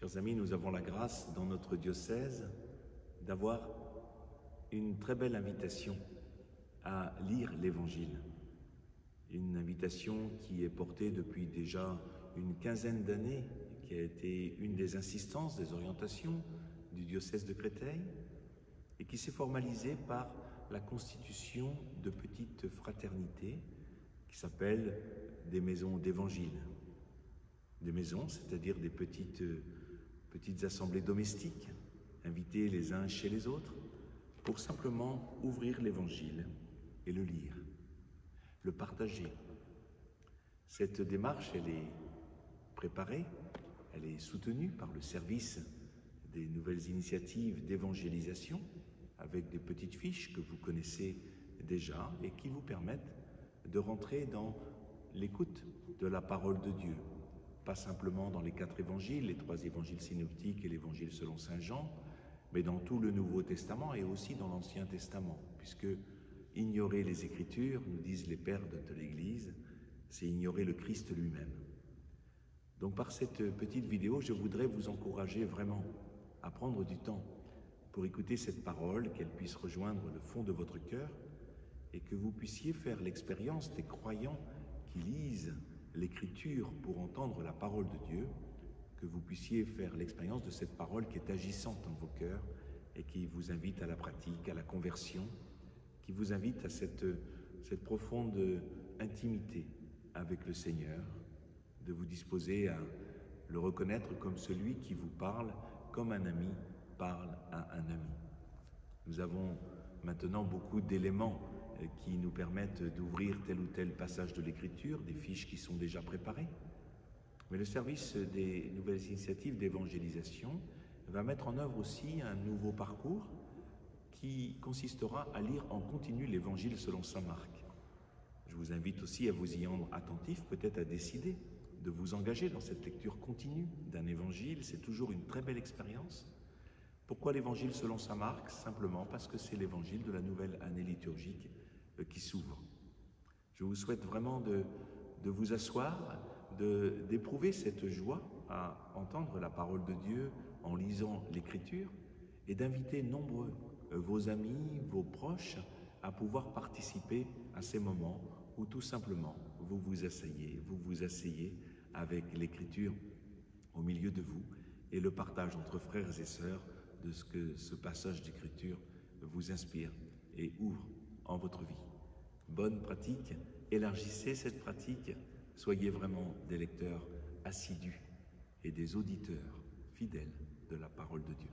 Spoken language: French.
Chers amis, nous avons la grâce dans notre diocèse d'avoir une très belle invitation à lire l'Évangile. Une invitation qui est portée depuis déjà une quinzaine d'années, qui a été une des insistances, des orientations du diocèse de Créteil et qui s'est formalisée par la constitution de petites fraternités qui s'appellent des maisons d'évangile. Des maisons, c'est-à-dire des petites assemblées domestiques, invitées les uns chez les autres, pour simplement ouvrir l'Évangile et le lire, le partager. Cette démarche, elle est préparée, elle est soutenue par le service des nouvelles initiatives d'évangélisation, avec des petites fiches que vous connaissez déjà et qui vous permettent de rentrer dans l'écoute de la parole de Dieu. Pas simplement dans les 4 évangiles, les 3 évangiles synoptiques et l'évangile selon saint Jean, mais dans tout le Nouveau Testament et aussi dans l'Ancien Testament, puisque ignorer les Écritures, nous disent les pères de l'Église, c'est ignorer le Christ lui-même. Donc par cette petite vidéo, je voudrais vous encourager vraiment à prendre du temps pour écouter cette parole, qu'elle puisse rejoindre le fond de votre cœur et que vous puissiez faire l'expérience des croyants qui lisent l'Écriture pour entendre la parole de Dieu, que vous puissiez faire l'expérience de cette parole qui est agissante dans vos cœurs et qui vous invite à la pratique, à la conversion, qui vous invite à cette profonde intimité avec le Seigneur, de vous disposer à le reconnaître comme celui qui vous parle, comme un ami parle à un ami. Nous avons maintenant beaucoup d'éléments qui nous permettent d'ouvrir tel ou tel passage de l'Écriture, des fiches qui sont déjà préparées. Mais le service des nouvelles initiatives d'évangélisation va mettre en œuvre aussi un nouveau parcours qui consistera à lire en continu l'Évangile selon saint Marc. Je vous invite aussi à vous y rendre attentif, peut-être à décider de vous engager dans cette lecture continue d'un Évangile. C'est toujours une très belle expérience. Pourquoi l'Évangile selon saint Marc? Simplement parce que c'est l'Évangile de la nouvelle année liturgique qui s'ouvre. Je vous souhaite vraiment de vous asseoir, d'éprouver cette joie à entendre la parole de Dieu en lisant l'Écriture et d'inviter nombreux vos amis, vos proches à pouvoir participer à ces moments où tout simplement vous vous asseyez avec l'Écriture au milieu de vous et le partage entre frères et sœurs de ce que ce passage d'Écriture vous inspire et ouvre en votre vie. Bonne pratique, élargissez cette pratique, soyez vraiment des lecteurs assidus et des auditeurs fidèles de la parole de Dieu.